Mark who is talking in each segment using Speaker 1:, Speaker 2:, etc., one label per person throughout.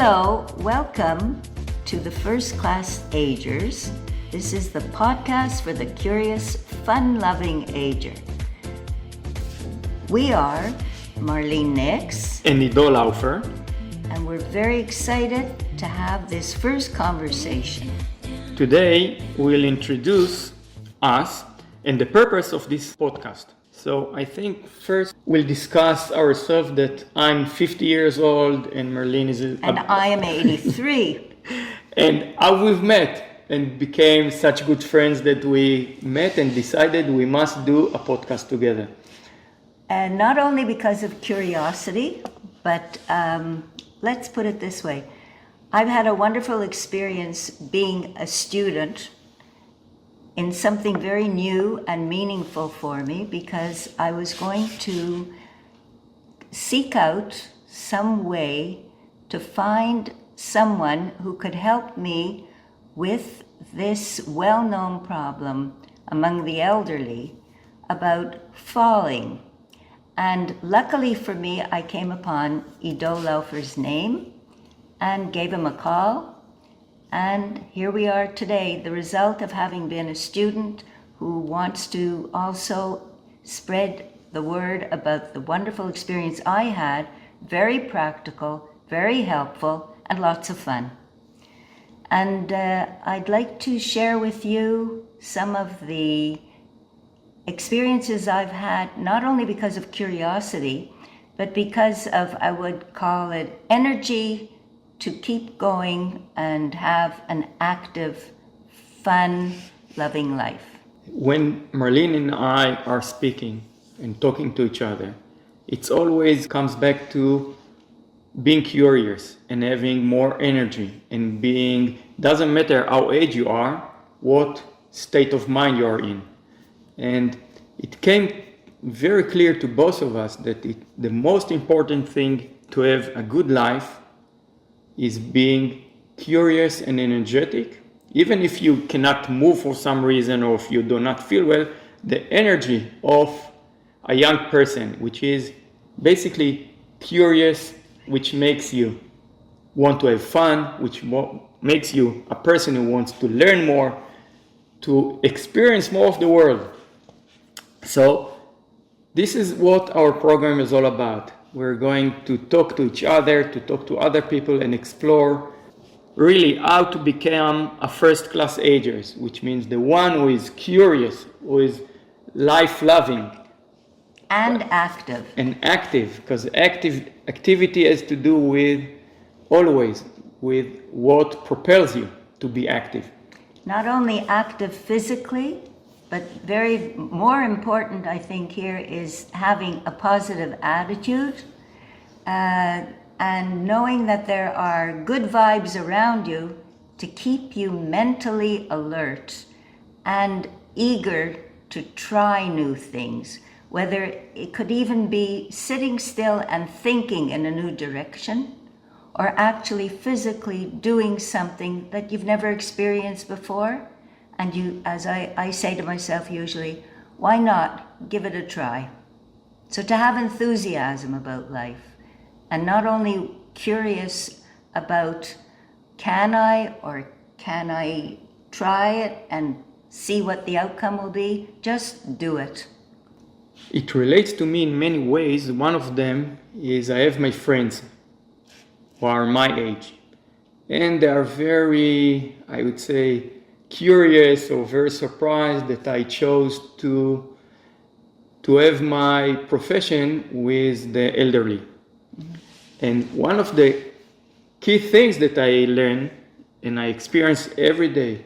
Speaker 1: Hello, welcome to the First Class Agers. This is the podcast for the curious, fun-loving ager. We are Marlene Nix
Speaker 2: and Ido Laufer,
Speaker 1: and we're very excited to have this first conversation.
Speaker 2: Today we'll introduce us and the purpose of this podcast. So I think first we'll discuss ourselves that I'm 50 years old and Marlene is...
Speaker 1: And I am 83.
Speaker 2: And how we've met and became such good friends that we met and decided we must do a podcast together.
Speaker 1: And not only because of curiosity, but let's put it this way. I've had a wonderful experience being a student in something very new and meaningful for me, because I was going to seek out some way to find someone who could help me with this well-known problem among the elderly about falling. And luckily for me, I came upon Ido Laufer's name and gave him a call. And here we are today, the result of having been a student who wants to also spread the word about the wonderful experience I had, very practical, very helpful, and lots of fun. And I'd like to share with you some of the experiences I've had, not only because of curiosity, but because of, I would call it, energy to keep going and have an active, fun, loving life.
Speaker 2: When Marlene and I are speaking and talking to each other, it always comes back to being curious and having more energy and being, doesn't matter how age you are, what state of mind you are in. And it came very clear to both of us that the most important thing to have a good life is being curious and energetic. Even if you cannot move for some reason or if you do not feel well, the energy of a young person, which is basically curious, which makes you want to have fun, which makes you a person who wants to learn more, to experience more of the world. So this is what our program is all about. We're going to talk to each other, to talk to other people and explore really how to become a first class agers, which means the one who is curious, who is life-loving.
Speaker 1: And active.
Speaker 2: And active, because activity has to do with always with what propels you to be active.
Speaker 1: Not only active physically, but very more important, I think, here is having a positive attitude and knowing that there are good vibes around you to keep you mentally alert and eager to try new things, whether it could even be sitting still and thinking in a new direction, or actually physically doing something that you've never experienced before. And you, as I say to myself usually, why not give it a try? So to have enthusiasm about life, and not only curious about can I try it and see what the outcome will be, just do it.
Speaker 2: It relates to me in many ways. One of them is I have my friends who are my age, and they are very, I would say, curious or very surprised that I chose to have my profession with the elderly. Mm-hmm. And one of the key things that I learn and I experience every day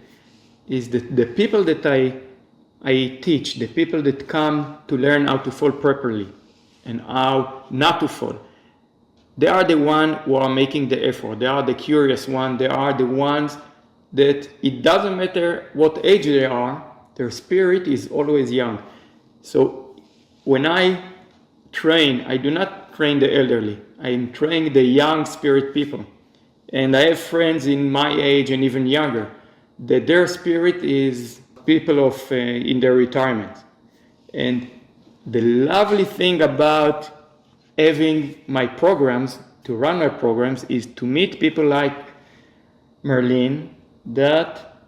Speaker 2: is that the people that I teach, the people that come to learn how to fall properly and how not to fall, they are the ones who are making the effort. They are the curious ones. They are the ones that it doesn't matter what age they are, their spirit is always young. So when I train, I do not train the elderly. I am training the young spirit people. And I have friends in my age and even younger that their spirit is people of in their retirement. And the lovely thing about having my programs to run my programs is to meet people like Merlin that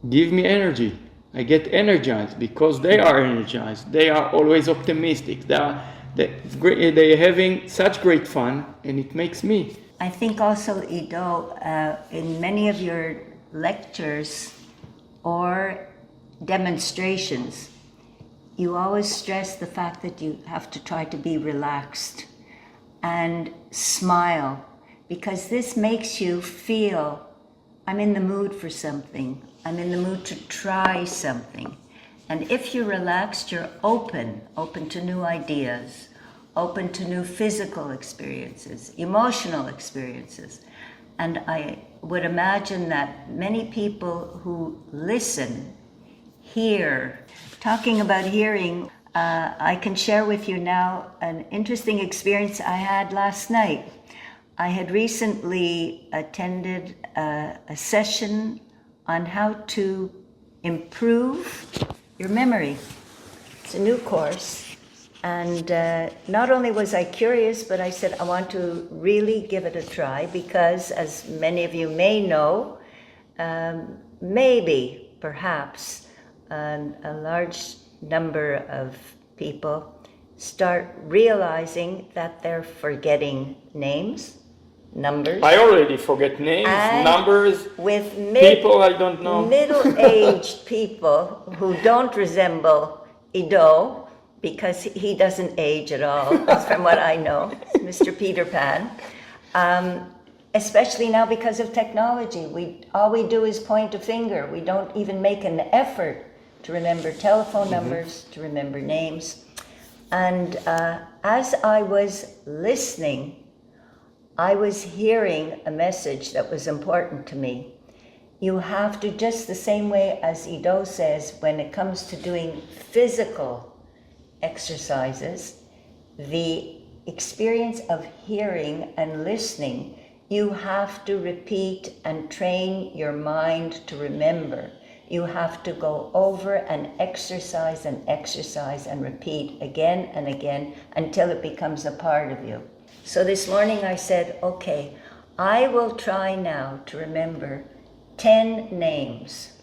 Speaker 2: give me energy. I get energized because they are energized. They are always optimistic. They're having such great fun, and it makes me.
Speaker 1: I think also, Ido, in many of your lectures or demonstrations, you always stress the fact that you have to try to be relaxed and smile, because this makes you feel, I'm in the mood for something. I'm in the mood to try something. And if you're relaxed, you're open to new ideas, open to new physical experiences, emotional experiences. And I would imagine that many people who listen, hear. Talking about hearing, I can share with you now an interesting experience I had last night. I had recently attended a session on how to improve your memory. It's a new course. And not only was I curious, but I said, I want to really give it a try because, as many of you may know, maybe, perhaps, a large number of people start realizing that they're forgetting names, numbers.
Speaker 2: I already forget names, numbers,
Speaker 1: with
Speaker 2: people I don't know.
Speaker 1: Middle-aged people who don't resemble Ido, because he doesn't age at all, from what I know, Mr. Peter Pan. Especially now because of technology. All we do is point a finger. We don't even make an effort to remember telephone numbers, to remember names. And as I was listening, I was hearing a message that was important to me. You have to, just the same way as Ido says, when it comes to doing physical exercises, the experience of hearing and listening, you have to repeat and train your mind to remember. You have to go over and exercise and repeat again and again until it becomes a part of you. So this morning I said, okay, I will try now to remember 10 names.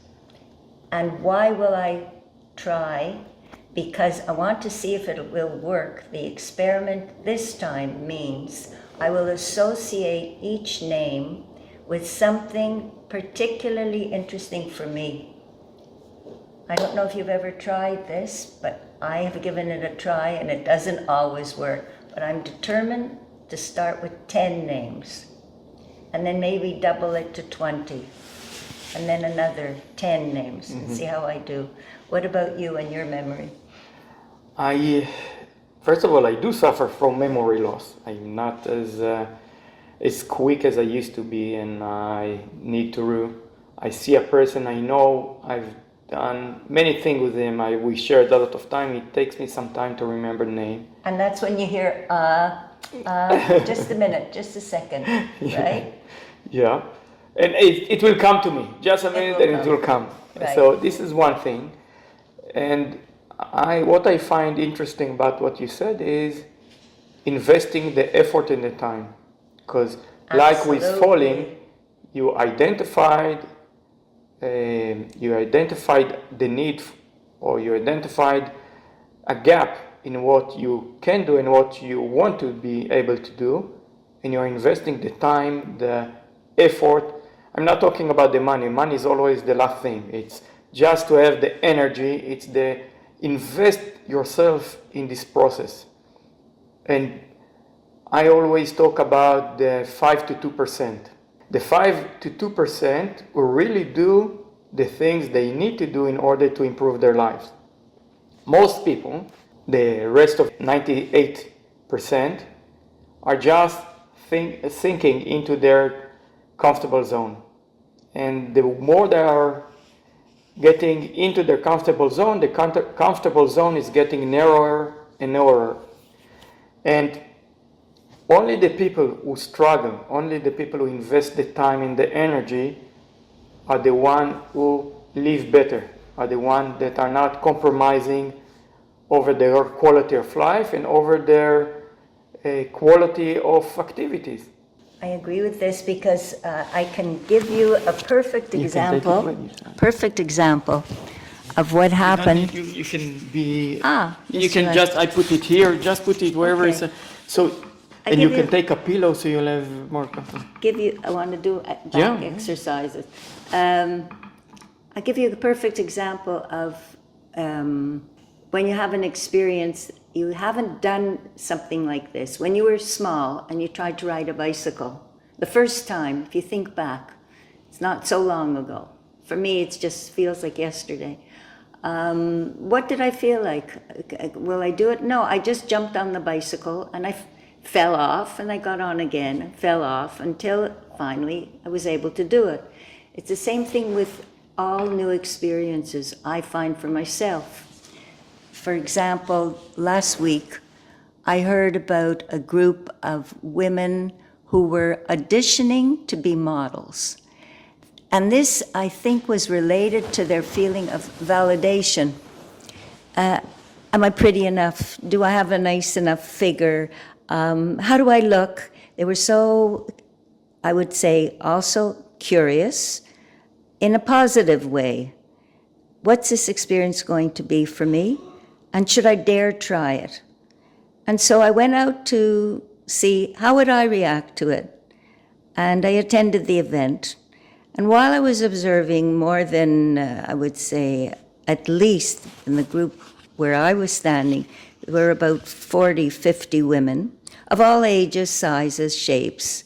Speaker 1: And why will I try? Because I want to see if it will work. The experiment this time means I will associate each name with something particularly interesting for me. I don't know if you've ever tried this, but I have given it a try and it doesn't always work. But I'm determined to start with 10 names and then maybe double it to 20 and then another 10 names and see how I do. What about you and your memory?
Speaker 2: First of all, I do suffer from memory loss. I'm not as quick as I used to be, and I see a person I know, I've done many things with him, we shared a lot of time, it takes me some time to remember the name.
Speaker 1: And that's when you hear, just a minute, just a second, right?
Speaker 2: Yeah, and it will come to me, just a minute and it will come. Right. So this is one thing. And what I find interesting about what you said is investing the effort and the time. Because like with falling, you identified the need, or you identified a gap in what you can do and what you want to be able to do, and you're investing the time, the effort. I'm not talking about the money. Money is always the last thing. It's just to have the energy. It's the invest yourself in this process. And I always talk about the 5 to 2%. The 5 to 2% will really do the things they need to do in order to improve their lives. Most people, the rest of 98%, are just sinking into their comfortable zone. And the more they are getting into their comfortable zone, the comfortable zone is getting narrower and narrower. And only the people who struggle, only the people who invest the time and the energy are the ones who live better, are the ones that are not compromising over their quality of life and over their quality of activities.
Speaker 1: I agree with this because I can give you a perfect
Speaker 2: You can take it
Speaker 1: example,
Speaker 2: when you start.
Speaker 1: perfect example of what happened.
Speaker 2: You can be.
Speaker 1: Yes,
Speaker 2: You can
Speaker 1: right.
Speaker 2: just. I put it here. Just put it wherever
Speaker 1: Okay.
Speaker 2: it's. So,
Speaker 1: I
Speaker 2: and you
Speaker 1: give
Speaker 2: can
Speaker 1: you-
Speaker 2: take a pillow so you'll have more comfort.
Speaker 1: I want to do back
Speaker 2: Yeah.
Speaker 1: exercises. I give you the perfect example of when you have an experience, you haven't done something like this. When you were small and you tried to ride a bicycle, the first time, if you think back, it's not so long ago. For me, it just feels like yesterday. What did I feel like? Will I do it? No, I just jumped on the bicycle and I fell off and I got on again and fell off until finally I was able to do it. It's the same thing with all new experiences I find for myself. For example, last week I heard about a group of women who were auditioning to be models. And this, I think, was related to their feeling of validation. Am I pretty enough? Do I have a nice enough figure? How do I look? They were so, I would say, also curious in a positive way. What's this experience going to be for me? And should I dare try it? And so I went out to see how would I react to it. And I attended the event. And while I was observing more than, I would say, at least in the group where I was standing, there were about 40, 50 women of all ages, sizes, shapes.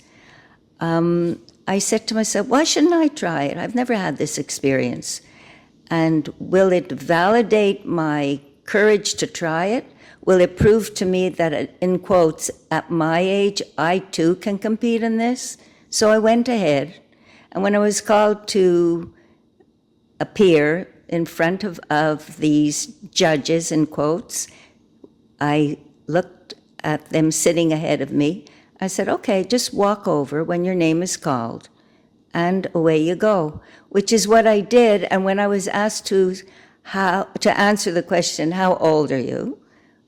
Speaker 1: I said to myself, why shouldn't I try it? I've never had this experience. And will it validate my courage to try it? Will it prove to me that, in quotes, at my age, I too can compete in this? So I went ahead. And when I was called to appear in front of these judges, in quotes, I looked at them sitting ahead of me. I said, okay, just walk over when your name is called, and away you go, which is what I did. And when I was asked to answer the question, how old are you?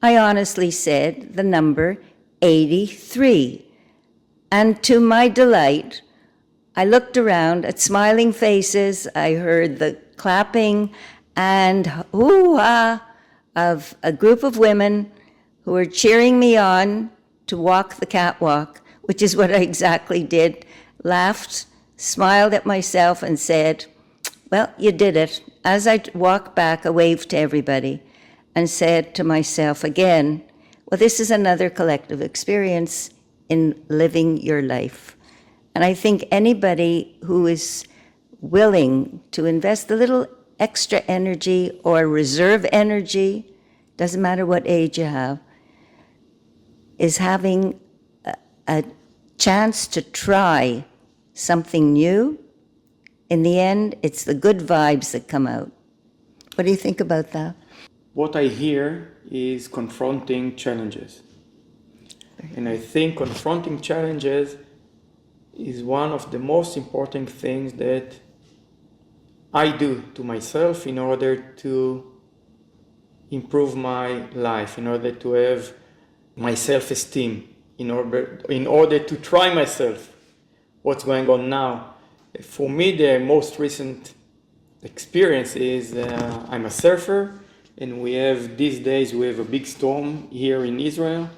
Speaker 1: I honestly said the number 83. And to my delight, I looked around at smiling faces, I heard the clapping and hoo-ha of a group of women who were cheering me on to walk the catwalk, which is what I exactly did, laughed, smiled at myself and said, well, you did it. As I walked back, I waved to everybody and said to myself again, well, this is another collective experience in living your life. And I think anybody who is willing to invest a little extra energy or reserve energy, doesn't matter what age you have, is having a chance to try something new. In the end, it's the good vibes that come out. What do you think about that?
Speaker 2: What I hear is confronting challenges. And I think confronting challenges is one of the most important things that I do to myself in order to improve my life, in order to have my self-esteem, in order to try myself what's going on now. For me, the most recent experience is I'm a surfer, and these days we have a big storm here in Israel,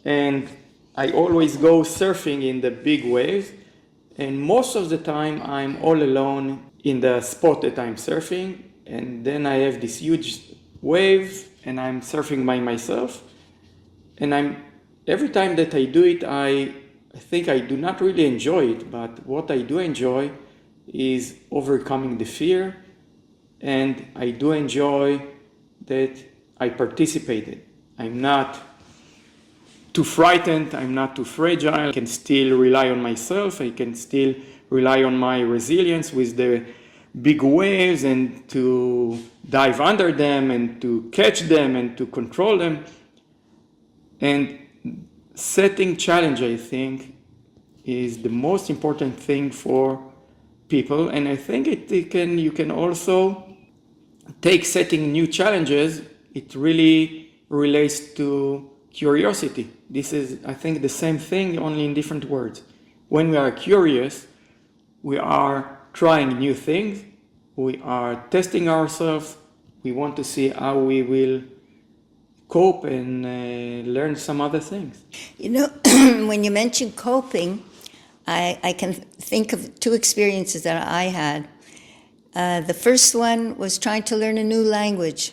Speaker 2: and I always go surfing in the big waves, and most of the time I'm all alone in the spot that I'm surfing, and then I have this huge wave and I'm surfing by myself, and every time that I do it, I think I do not really enjoy it, but what I do enjoy is overcoming the fear, and I do enjoy that I participated. I'm not too frightened, I'm not too fragile, I can still rely on myself, I can still rely on my resilience with the big waves and to dive under them and to catch them and to control them. And setting challenge, I think, is the most important thing for people, and I think you can also take setting new challenges. It really relates to curiosity. This is, I think, the same thing, only in different words. When we are curious, we are trying new things, we are testing ourselves, we want to see how we will cope and learn some other things.
Speaker 1: You know, when you mention coping, I can think of two experiences that I had. The first one was trying to learn a new language.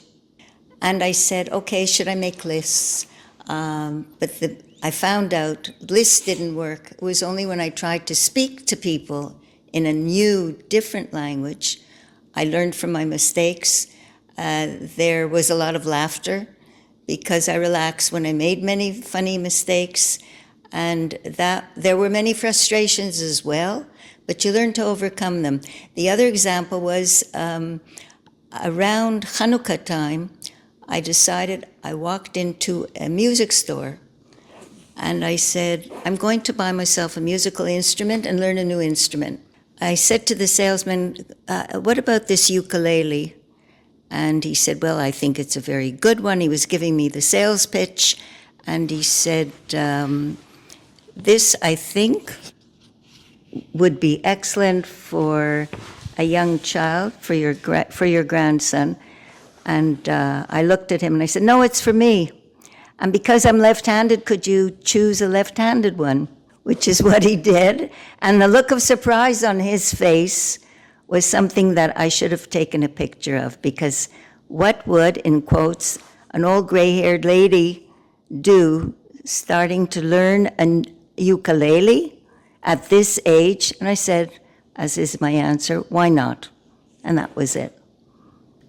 Speaker 1: And I said, okay, should I make lists? I found out lists didn't work. It was only when I tried to speak to people in a new, different language. I learned from my mistakes. There was a lot of laughter because I relaxed when I made many funny mistakes, and that there were many frustrations as well, but you learn to overcome them. The other example was around Hanukkah time, I walked into a music store and I said, I'm going to buy myself a musical instrument and learn a new instrument. I said to the salesman, what about this ukulele? And he said, well, I think it's a very good one. He was giving me the sales pitch, and he said, this, I think, would be excellent for a young child, for your grandson. And I looked at him and I said, no, it's for me. And because I'm left-handed, could you choose a left-handed one? Which is what he did. And the look of surprise on his face was something that I should have taken a picture of, because what would, in quotes, an old gray-haired lady do starting to learn a ukulele at this age? And I said, as is my answer, why not? And that was it.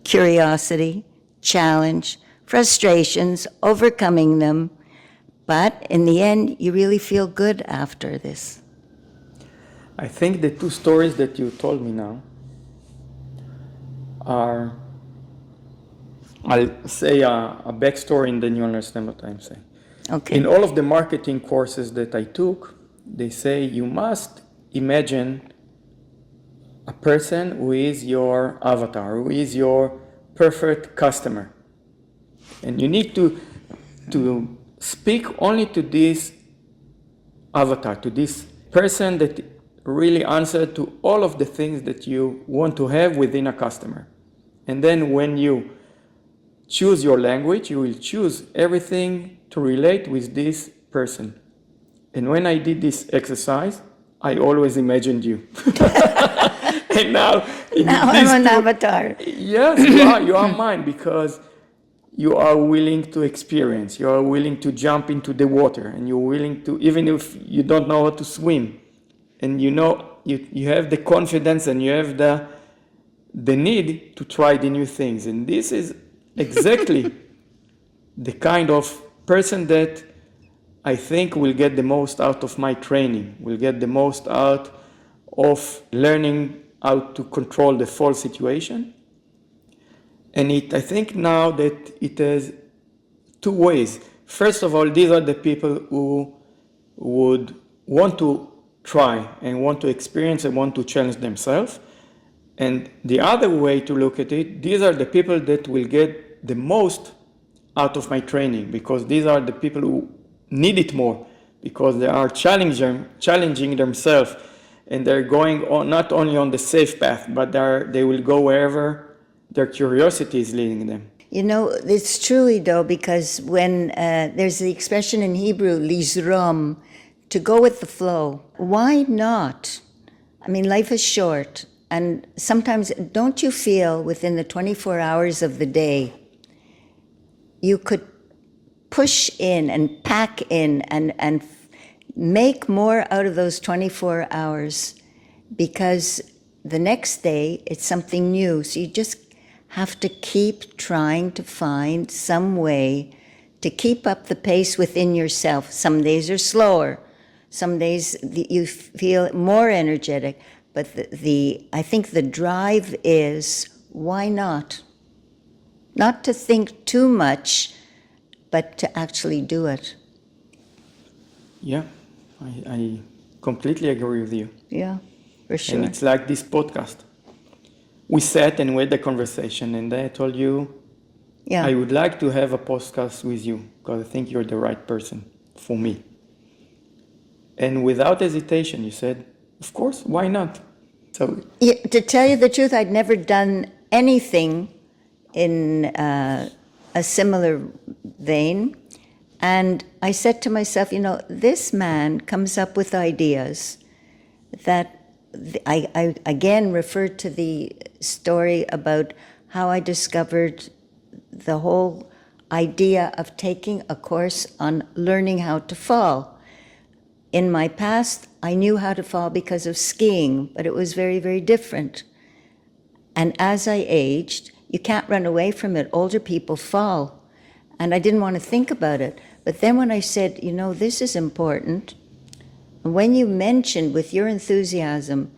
Speaker 1: Curiosity, challenge, frustrations, overcoming them, but in the end, you really feel good after this.
Speaker 2: I think the two stories that you told me now are, I'll say a backstory and then you understand what I'm saying.
Speaker 1: Okay.
Speaker 2: In all of the marketing courses that I took, they say you must imagine a person who is your avatar, who is your perfect customer. And you need to speak only to this avatar, to this person that really answers to all of the things that you want to have within a customer. And then when you choose your language, you will choose everything to relate with this person. And when I did this exercise, I always imagined you. And now
Speaker 1: I'm an avatar.
Speaker 2: Yes, you are mine, because you are willing to experience, you are willing to jump into the water, and you're willing to, even if you don't know how to swim, and you know, you have the confidence and you have the need to try the new things. And this is exactly the kind of person that I think will get the most out of my training, will get the most out of learning how to control the fall situation. And I think now that it has two ways. First of all, these are the people who would want to try and want to experience and want to challenge themselves. And the other way to look at it, these are the people that will get the most out of my training, because these are the people who need it more, because they are challenging themselves, and they're going on not only on the safe path, but they will go wherever their curiosity is leading them.
Speaker 1: You know, it's truly though, because when there's the expression in Hebrew, lizrom, to go with the flow. Why not? I mean, life is short, and sometimes don't you feel within the 24 hours of the day, you could push in and pack in and make more out of those 24 hours, because the next day it's something new. So you just have to keep trying to find some way to keep up the pace within yourself. Some days are slower, some days you feel more energetic, but I think the drive is, why not? Not to think too much, but to actually do it.
Speaker 2: Yeah, I completely agree with you.
Speaker 1: Yeah, for sure.
Speaker 2: And it's like this podcast. We sat and we had the conversation, and I told you,
Speaker 1: Yeah.
Speaker 2: I would like to have a podcast with you, because I think you're the right person for me. And without hesitation, you said, of course, why not? So,
Speaker 1: Yeah, to tell you the truth, I'd never done anything in a similar vein. And I said to myself, this man comes up with ideas that I again referred to the story about how I discovered the whole idea of taking a course on learning how to fall. In my past, I knew how to fall because of skiing, but it was very, very different. And as I aged, you can't run away from it. Older people fall. And I didn't want to think about it. But then when I said, this is important, when you mentioned with your enthusiasm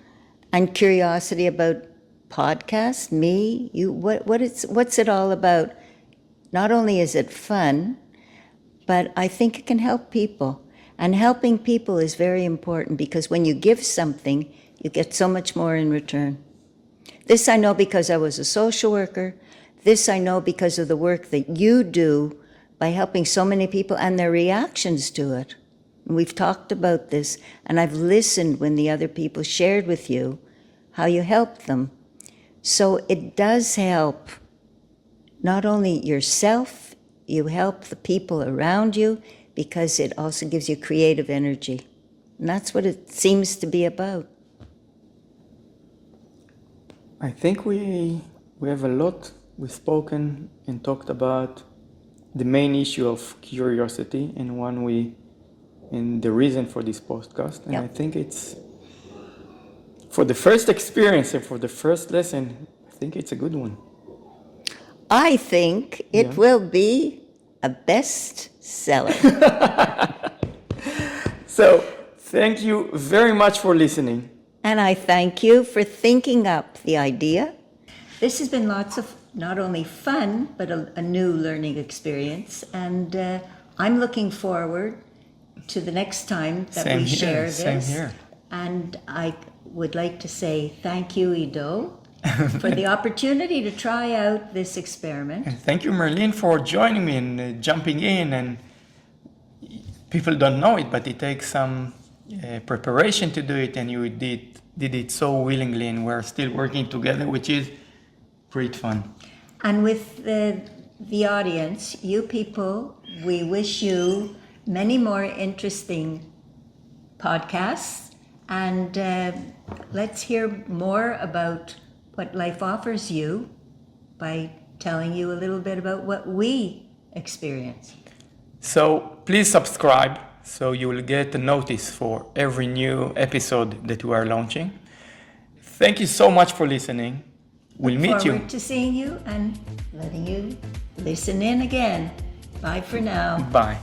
Speaker 1: and curiosity about podcasts, me, you, what's it all about? Not only is it fun, but I think it can help people. And helping people is very important because when you give something, you get so much more in return. This I know because I was a social worker. This I know because of the work that you do by helping so many people and their reactions to it. And we've talked about this, and I've listened when the other people shared with you how you helped them. So it does help not only yourself, you help the people around you, because it also gives you creative energy. And that's what it seems to be about.
Speaker 2: I think we have a lot. We've spoken and talked about the main issue of curiosity and the reason for this podcast. And
Speaker 1: Yep.
Speaker 2: I think it's, for the first experience and for the first lesson, I think it's a good one.
Speaker 1: I think it will be a bestseller.
Speaker 2: So, thank you very much for listening.
Speaker 1: And I thank you for thinking up the idea. This has been lots of not only fun, but a new learning experience. And I'm looking forward to the next time that we share this.
Speaker 2: Same here.
Speaker 1: And I would like to say thank you, Ido, for the opportunity to try out this experiment.
Speaker 2: And thank you, Merlin, for joining me and jumping in. And people don't know it, but it takes some preparation to do it, and you did it so willingly, and we're still working together, which is great fun.
Speaker 1: And with the audience, you people, we wish you many more interesting podcasts, and let's hear more about what life offers you by telling you a little bit about what we experience.
Speaker 2: So please subscribe so you will get a notice for every new episode that we are launching. Thank you so much for listening. We'll meet you.
Speaker 1: Forward to seeing you and letting you listen in again. Bye for now.
Speaker 2: Bye.